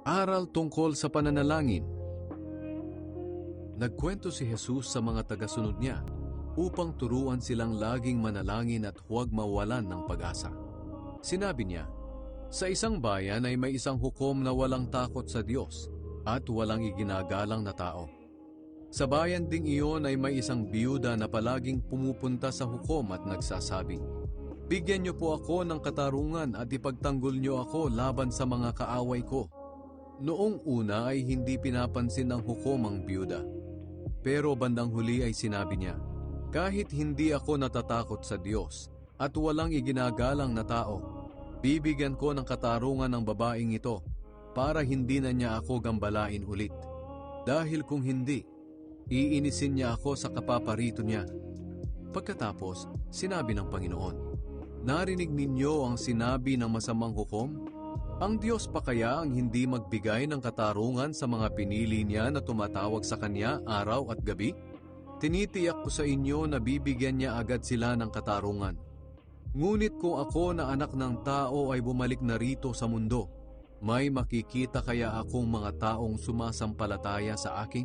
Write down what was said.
Aral tungkol sa pananalangin. Nagkwento si Jesus sa mga tagasunod niya upang turuan silang laging manalangin at huwag mawalan ng pag-asa. Sinabi niya, sa isang bayan ay may isang hukom na walang takot sa Diyos at walang iginagalang na tao. Sa bayan ding iyon ay may isang biyuda na palaging pumupunta sa hukom at nagsasabi, "Bigyan niyo po ako ng katarungan at ipagtanggol niyo ako laban sa mga kaaway ko." Noong una ay hindi pinapansin ng hukom ang biyuda. Pero bandang huli ay sinabi niya, "Kahit hindi ako natatakot sa Diyos at walang iginagalang na tao, bibigyan ko ng katarungan ng babaeng ito para hindi na niya ako gambalain ulit. Dahil kung hindi, iinisin niya ako sa kapaparito niya." Pagkatapos, sinabi ng Panginoon, "Narinig ninyo ang sinabi ng masamang hukom? Ang Diyos pa kaya ang hindi magbigay ng katarungan sa mga pinili niya na tumatawag sa Kanya araw at gabi? Tinitiyak ko sa inyo na bibigyan niya agad sila ng katarungan. Ngunit kung ako na anak ng tao ay bumalik na rito sa mundo, may makikita kaya akong mga taong sumasampalataya sa akin?"